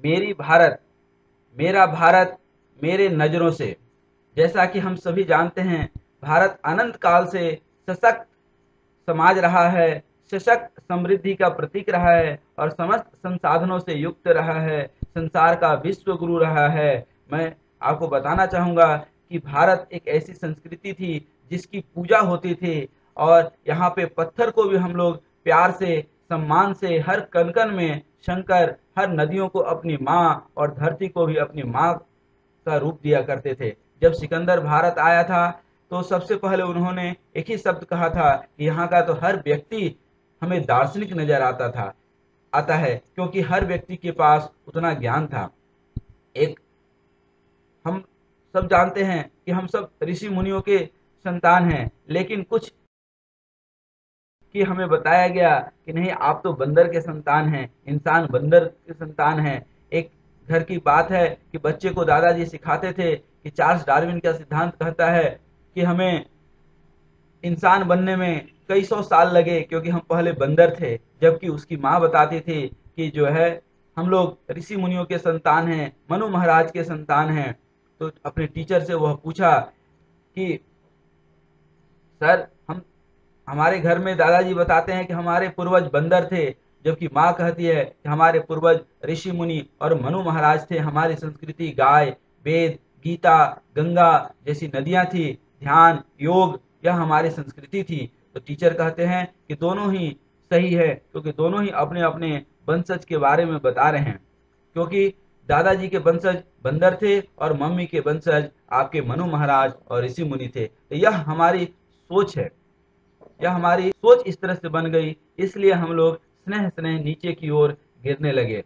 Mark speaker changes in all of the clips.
Speaker 1: मेरी भारत, मेरा भारत मेरे नजरों से। जैसा कि हम सभी जानते हैं, भारत अनंत काल से सशक्त समाज रहा है, सशक्त समृद्धि का प्रतीक रहा है और समस्त संसाधनों से युक्त रहा है, संसार का विश्व गुरु रहा है। मैं आपको बताना चाहूंगा कि भारत एक ऐसी संस्कृति थी जिसकी पूजा होती थी, और यहाँ पे पत्थर को भी हम लोग प्यार से, सम्मान से, हर कण कण में शंकर, हर नदियों को अपनी माँ और धरती को भी अपनी माँ का रूप दिया करते थे। जब सिकंदर भारत आया था तो सबसे पहले उन्होंने एक ही शब्द कहा था कि यहाँ का तो हर व्यक्ति हमें दार्शनिक नजर आता है, क्योंकि हर व्यक्ति के पास उतना ज्ञान था। एक हम सब जानते हैं कि हम सब ऋषि मुनियों के संतान हैं, लेकिन कुछ कि हमें बताया गया कि नहीं, आप तो बंदर के संतान हैं, इंसान बंदर के संतान हैं। एक घर की बात है कि बच्चे को दादाजी सिखाते थे कि चार्ल्स डार्विन का सिद्धांत कहता है कि हमें इंसान बनने में कई सौ साल लगे क्योंकि हम पहले बंदर थे, जबकि उसकी माँ बताती थी कि जो है हम लोग ऋषि मुनियों के संतान हैं, मनु महाराज के संतान हैं। तो अपने टीचर से वह पूछा कि सर, हम हमारे घर में दादाजी बताते हैं कि हमारे पूर्वज बंदर थे, जबकि माँ कहती है कि हमारे पूर्वज ऋषि मुनि और मनु महाराज थे। हमारी संस्कृति गाय, वेद, गीता, गंगा जैसी नदियां थी, ध्यान, योग, यह हमारी संस्कृति थी। तो टीचर कहते हैं कि दोनों ही सही है, क्योंकि दोनों ही अपने अपने वंशज के बारे में बता रहे हैं। क्योंकि दादाजी के वंशज बंदर थे और मम्मी के वंशज आपके मनु महाराज और ऋषि मुनि थे। तो यह हमारी सोच है, या हमारी सोच इस तरह से बन गई, इसलिए हम लोग स्नेह स्नेह नीचे की ओर गिरने लगे।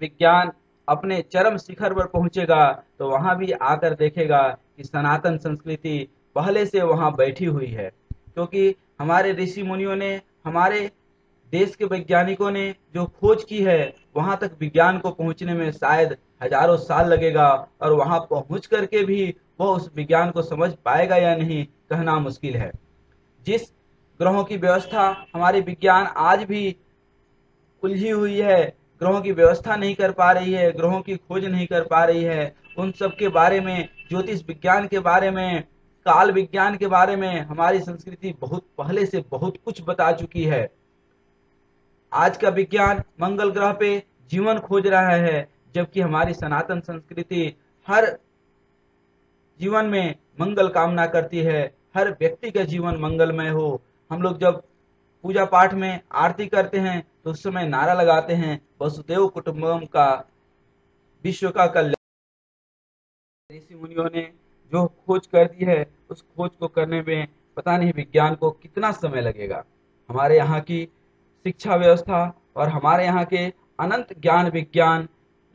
Speaker 1: विज्ञान अपने चरम शिखर पर पहुंचेगा तो वहां भी आकर देखेगा कि सनातन संस्कृति पहले से वहां बैठी हुई है, क्योंकि हमारे ऋषि मुनियों ने, हमारे देश के वैज्ञानिकों ने जो खोज की है, वहां तक विज्ञान को पहुंचने में शायद हजारों साल लगेगा, और वहां पहुंच करके भी वह उस विज्ञान को समझ पाएगा या नहीं, कहना मुश्किल है। जिस ग्रहों की व्यवस्था हमारे विज्ञान आज भी उलझी हुई है, ग्रहों की व्यवस्था नहीं कर पा रही है, ग्रहों की खोज नहीं कर पा रही है, उन सब के बारे में, ज्योतिष विज्ञान के बारे में, काल विज्ञान के बारे में हमारी संस्कृति बहुत पहले से बहुत कुछ बता चुकी है। आज का विज्ञान मंगल ग्रह पे जीवन खोज रहा है, जबकि हमारी सनातन संस्कृति हर जीवन में मंगल कामना करती है, हर व्यक्ति का जीवन मंगलमय हो। हम लोग जब पूजा पाठ में आरती करते हैं तो उस समय नारा लगाते हैं, वसुदेव कुटुंबकम का, विश्व का कल्याण। ऋषि मुनियों ने जो खोज कर दी है, उस खोज को करने में पता नहीं विज्ञान को कितना समय लगेगा। हमारे यहाँ की शिक्षा व्यवस्था और हमारे यहाँ के अनंत ज्ञान विज्ञान,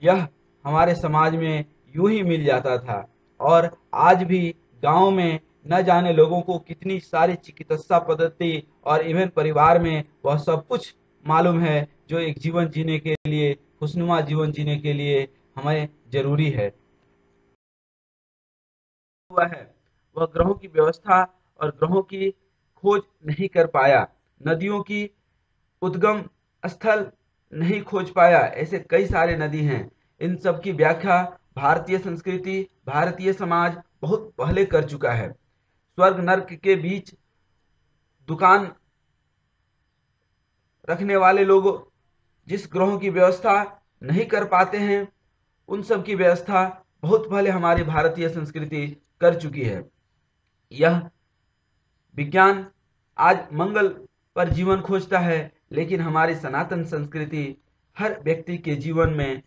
Speaker 1: यह हमारे समाज में यूं ही मिल जाता था। और आज भी गांव में न जाने लोगों को कितनी सारी चिकित्सा पद्धति और इवन परिवार में वह सब कुछ मालूम है जो एक जीवन जीने के लिए, खुशनुमा जीवन जीने के लिए हमें जरूरी है। हुआ है, वह ग्रहों की व्यवस्था और ग्रहों की खोज नहीं कर पाया, नदियों की उद्गम स्थल नहीं खोज पाया। ऐसे कई सारे नदी हैं, इन सब की व्याख्या भारतीय संस्कृति, भारतीय समाज बहुत पहले कर चुका है। स्वर्ग नर्क के बीच दुकान रखने वाले लोग जिस ग्रहों की व्यवस्था नहीं कर पाते हैं, उन सब की व्यवस्था बहुत पहले हमारी भारतीय संस्कृति कर चुकी है। यह विज्ञान आज मंगल पर जीवन खोजता है, लेकिन हमारी सनातन संस्कृति हर व्यक्ति के जीवन में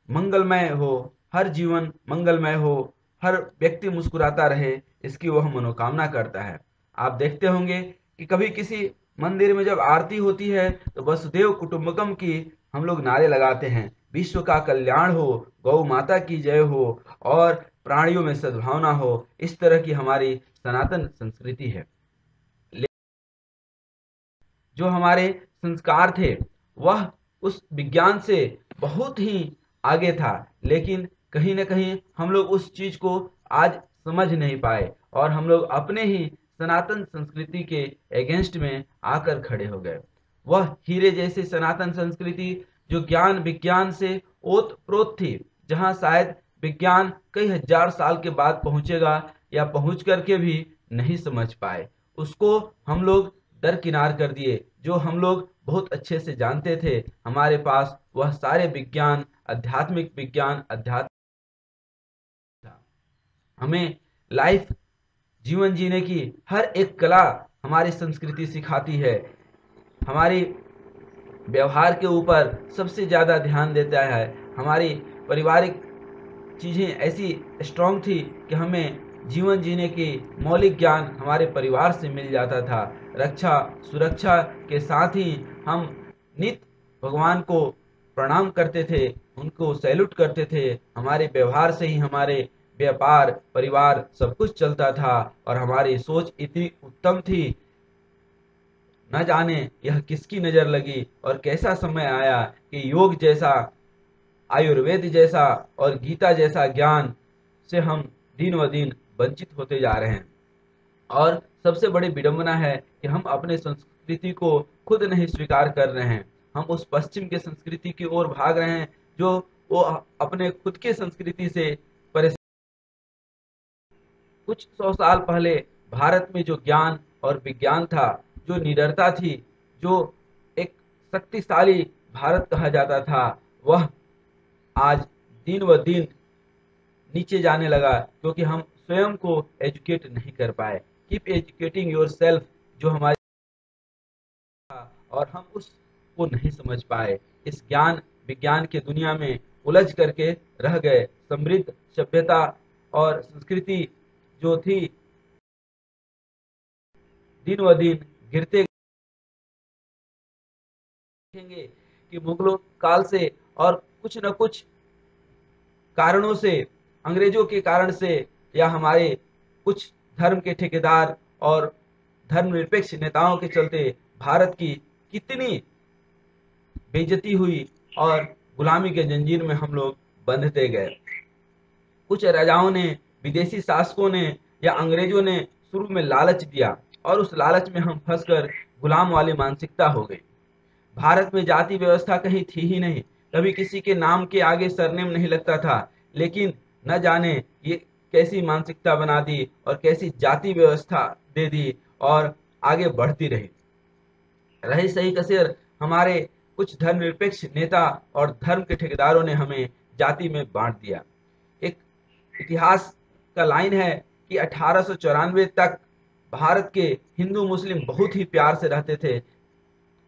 Speaker 1: मंगलमय हो, हर जीवन मंगलमय हो, हर व्यक्ति मुस्कुराता रहे, इसकी वह मनोकामना करता है। आप देखते होंगे कि कभी किसी मंदिर में जब आरती होती है तो वसुदेव कुटुंबकम की हम लोग नारे लगाते हैं, विश्व का कल्याण हो, गौ माता की जय हो और प्राणियों में सद्भावना हो। इस तरह की हमारी सनातन संस्कृति है। जो हमारे संस्कार थे, वह उस विज्ञान से बहुत ही आगे था, लेकिन कहीं न कहीं हम लोग उस चीज को आज समझ नहीं पाए, और हम लोग अपने ही सनातन संस्कृति के अगेंस्ट में आकर खड़े हो गए। वह हीरे जैसी सनातन संस्कृति जो ज्ञान विज्ञान से ओत-प्रोत थी, जहां शायद विज्ञान कई हजार साल के बाद पहुंचेगा या पहुंच करके भी नहीं समझ पाए, उसको हम लोग दरकिनार कर दिए। जो हम लोग बहुत अच्छे से जानते थे, हमारे पास वह सारे विज्ञान, आध्यात्मिक विज्ञान, अध्यात्म था। हमें लाइफ, जीवन जीने की हर एक कला हमारी संस्कृति सिखाती है। हमारी व्यवहार के ऊपर सबसे ज़्यादा ध्यान देता है। हमारी पारिवारिक चीज़ें ऐसी स्ट्रांग थी कि हमें जीवन जीने की मौलिक ज्ञान हमारे परिवार से मिल जाता था। रक्षा सुरक्षा के साथ ही हम नित्य भगवान को प्रणाम करते थे, उनको सैल्यूट करते थे। हमारे व्यवहार से ही हमारे व्यापार, परिवार सब कुछ चलता था और हमारी सोच इतनी उत्तम थी। न जाने यह किसकी नज़र लगी और कैसा समय आया कि योग जैसा, आयुर्वेद जैसा और गीता जैसा ज्ञान से हम दिन व दिन वंचित होते जा रहे हैं। और सबसे बड़ी विडंबना है कि हम अपने संस्कृति को खुद नहीं स्वीकार कर रहे हैं। हम उस पश्चिम के संस्कृति की ओर भाग रहे हैं जो वो अपने खुद के संस्कृति से परेशान। कुछ 100 साल पहले भारत में जो ज्ञान और विज्ञान था, जो निडरता थी, जो एक शक्तिशाली भारत कहा जाता था, वह आज दिन व दिन नीचे जाने लगा क्योंकि हम स्वयं को एजुकेट नहीं कर पाए। कीप एजुकेटिंग योर सेल्फ जो हमारे था, और हम उसको नहीं समझ पाए। इस ज्ञान विज्ञान की दुनिया में उलझ करके रह गए। समृद्ध सभ्यता और संस्कृति जो थी, दिन व दिन गिरते देखेंगे कि मुगलों काल से और कुछ न कुछ कारणों से, अंग्रेजों के कारण से या हमारे कुछ धर्म के ठेकेदार और धर्मनिरपेक्ष नेताओं के चलते भारत की कितनी बेइज्जती हुई और गुलामी के जंजीर में हम लोग बंधते गए। कुछ राजाओं ने, विदेशी शासकों ने या अंग्रेजों ने शुरू में लालच दिया और उस लालच में हम फंसकर गुलाम वाली मानसिकता हो गई। भारत में जाति व्यवस्था कहीं थी ही नहीं, कभी किसी के नाम के आगे सरनेम नहीं लगता था। लेकिन न जाने ये कैसी मानसिकता बना दी और कैसी जाति व्यवस्था दे दी और आगे बढ़ती रही। रही सही कसेर हमारे कुछ धर्मनिरपेक्ष नेता और धर्म के ठेकेदारों ने हमें जाति में बांट दिया। एक इतिहास का लाइन है कि 1894 तक भारत के हिंदू मुस्लिम बहुत ही प्यार से रहते थे।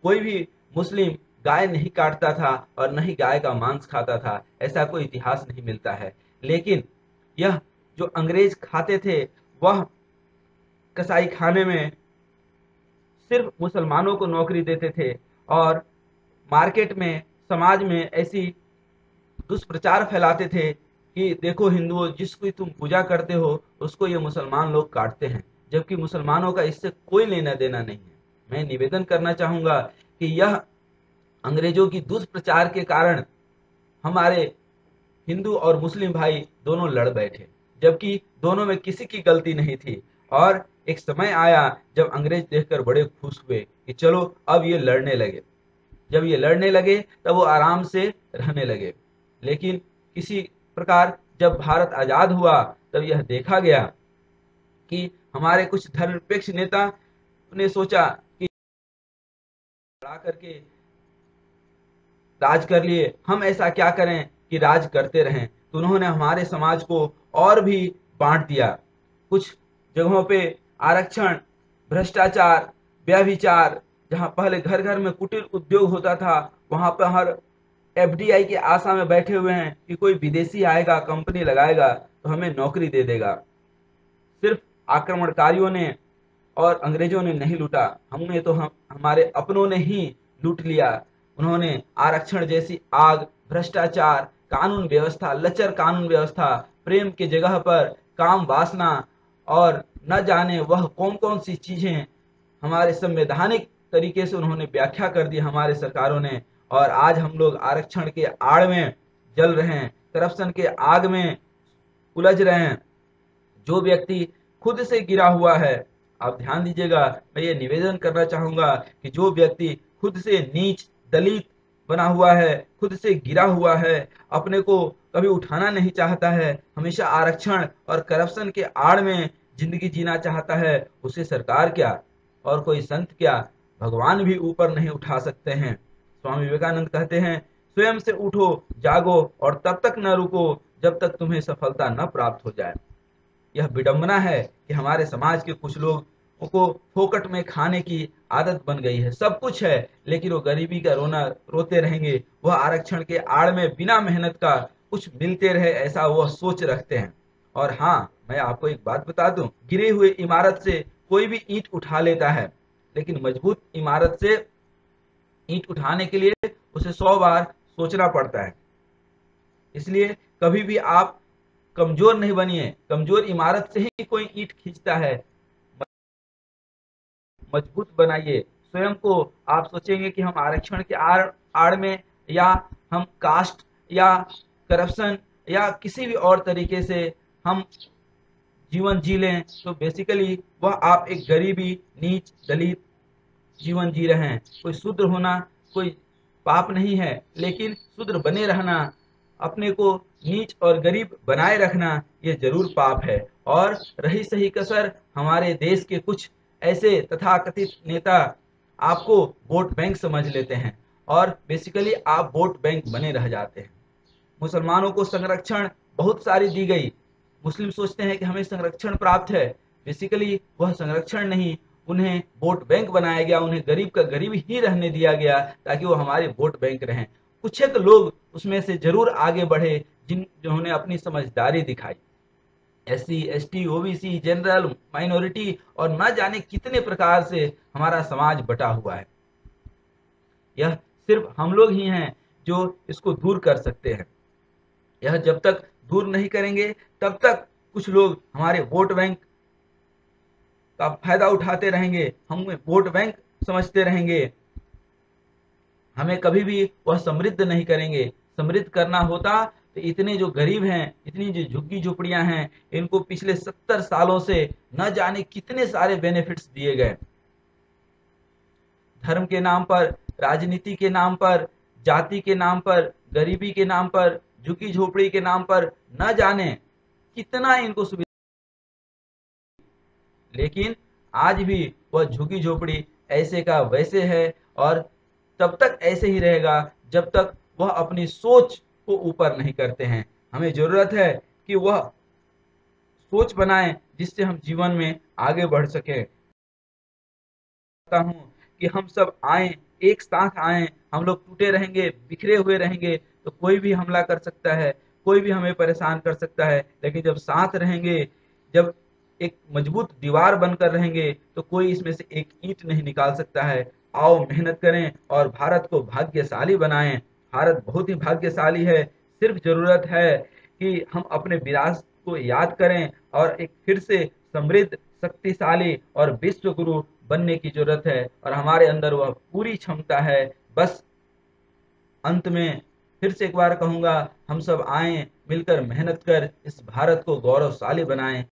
Speaker 1: कोई भी मुस्लिम गाय नहीं काटता था और न ही गाय का मांस खाता था, ऐसा कोई इतिहास नहीं मिलता है। लेकिन यह जो अंग्रेज खाते थे, वह कसाई खाने में सिर्फ मुसलमानों को नौकरी देते थे और मार्केट में, समाज में ऐसी दुष्प्रचार फैलाते थे कि देखो हिंदुओं, जिसकी तुम पूजा करते हो उसको ये मुसलमान लोग काटते हैं, जबकि मुसलमानों का इससे कोई लेना देना नहीं है। मैं निवेदन करना चाहूंगा कि यह अंग्रेजों की दुष्प्रचार के कारण हमारे हिंदू और मुस्लिम भाई दोनों लड़ बैठे, जबकि दोनों में किसी की गलती नहीं थी। और एक समय आया जब अंग्रेज देखकर बड़े खुश हुए कि चलो अब ये लड़ने लगे। जब ये लड़ने लगे तब वो आराम से रहने लगे। लेकिन किसी प्रकार जब भारत आजाद हुआ तब यह देखा गया कि हमारे कुछ धर्मनिरपेक्ष नेता ने सोचा कि लड़ा करके राज कर लिए, हम ऐसा क्या करें कि राज करते रहें। तो उन्होंने हमारे समाज को और भी बांट दिया। कुछ जगहों पे आरक्षण, भ्रष्टाचार, व्यभिचार, जहां पहले घर घर में कुटीर उद्योग होता था, वहां पर हर एफडीआई की आशा में बैठे हुए हैं कि कोई विदेशी आएगा, कंपनी लगाएगा तो हमें नौकरी दे देगा। सिर्फ आक्रमणकारियों ने और अंग्रेजों ने नहीं लूटा, हमने तो हमारे अपनों ने ही लूट लिया। उन्होंने आरक्षण जैसी आग, भ्रष्टाचार, कानून व्यवस्था, लचर कानून व्यवस्था, प्रेम की जगह पर काम वासना और न जाने वह कौन कौन सी चीजें हमारे संवैधानिक तरीके से उन्होंने व्याख्या कर दी हमारे सरकारों ने। और आज हम लोग आरक्षण के आड़ में जल रहे हैं, करप्शन के आग में उलझ रहे हैं। जो व्यक्ति खुद से गिरा हुआ है, आप ध्यान दीजिएगा, मैं ये निवेदन करना चाहूंगा कि जो व्यक्ति खुद से नीच दलित बना हुआ है, खुद से गिरा हुआ है, अपने को कभी उठाना नहीं चाहता है, हमेशा आरक्षण और करप्शन के आड़ में जिंदगी जीना चाहता है, उसे सरकार क्या और कोई संत क्या, भगवान भी ऊपर नहीं उठा सकते हैं। स्वामी विवेकानंद कहते हैं, स्वयं से उठो, जागो और तब तक न रुको जब तक तुम्हें सफलता न प्राप्त हो जाए। यह विडंबना है कि हमारे समाज के कुछ लोग को फोकट में खाने की आदत बन गई है। सब कुछ है लेकिन वो गरीबी का रोना रोते रहेंगे, वह आरक्षण के आड़ में बिना मेहनत का कुछ मिलते रहे ऐसा वह सोच रखते हैं। और हाँ, मैं आपको एक बात बता दूं, गिरी हुई इमारत से कोई भी ईंट उठा लेता है, लेकिन मजबूत इमारत से ईंट उठाने के लिए उसे 100 बार सोचना पड़ता है। इसलिए कभी भी आप कमजोर नहीं बनिए, कमजोर इमारत से ही कोई ईंट खींचता है, मजबूत बनाइए स्वयं को। आप सोचेंगे कि हम आरक्षण के आड़ आड़ में या हम कास्ट या करप्शन या किसी भी और तरीके से हम जीवन जी लें, तो बेसिकली वह आप एक गरीबी नीच दलित जीवन जी रहे हैं। कोई शूद्र होना कोई पाप नहीं है, लेकिन शूद्र बने रहना, अपने को नीच और गरीब बनाए रखना, ये जरूर पाप है। और रही सही कसर हमारे देश के कुछ ऐसे तथाकथित नेता आपको वोट बैंक समझ लेते हैं और बेसिकली आप वोट बैंक बने रह जाते हैं। मुसलमानों को संरक्षण बहुत सारी दी गई, मुस्लिम सोचते हैं कि हमें संरक्षण प्राप्त है, बेसिकली वह संरक्षण नहीं, उन्हें वोट बैंक बनाया गया, उन्हें गरीब का गरीब ही रहने दिया गया ताकि वो हमारे वोट बैंक रहें। कुछ एक लोग उसमें से जरूर आगे बढ़े जिन्होंने अपनी समझदारी दिखाई। SC ST OBC general minority और न जाने कितने प्रकार से हमारा समाज बटा हुआ है। यह सिर्फ हम लोग ही हैं जो इसको दूर कर सकते हैं। यह जब तक दूर नहीं करेंगे तब तक कुछ लोग हमारे वोट बैंक का फायदा उठाते रहेंगे, हम वोट बैंक समझते रहेंगे, हमें कभी भी वह समृद्ध नहीं करेंगे। समृद्ध करना होता तो इतने जो गरीब हैं, इतनी जो झुग्गी झोपड़ियां हैं, इनको पिछले 70 सालों से न जाने कितने सारे बेनिफिट्स दिए गए। धर्म के नाम पर, राजनीति के नाम पर, जाति के नाम पर, गरीबी के नाम पर, झुग्गी झोपड़ी के नाम पर न जाने कितना इनको सुविधा, लेकिन आज भी वह झुग्गी झोपड़ी ऐसे का वैसे है और तब तक ऐसे ही रहेगा जब तक वह अपनी सोच को ऊपर नहीं करते हैं। हमें जरूरत है कि वह सोच बनाएं जिससे हम जीवन में आगे बढ़ सके। चाहता हूँ कि हम सब आए, एक साथ आए। हम लोग टूटे रहेंगे, बिखरे हुए रहेंगे तो कोई भी हमला कर सकता है, कोई भी हमें परेशान कर सकता है, लेकिन जब साथ रहेंगे, जब एक मजबूत दीवार बनकर रहेंगे तो कोई इसमें से एक ईंट नहीं निकाल सकता है। आओ मेहनत करें और भारत को भाग्यशाली बनाएं। भारत बहुत ही भाग्यशाली है, सिर्फ जरूरत है कि हम अपने विरासत को याद करें और एक फिर से समृद्ध, शक्तिशाली और विश्व गुरु बनने की जरूरत है और हमारे अंदर वह पूरी क्षमता है। बस अंत में फिर से एक बार कहूंगा, हम सब आए, मिलकर मेहनत कर इस भारत को गौरवशाली बनाएं।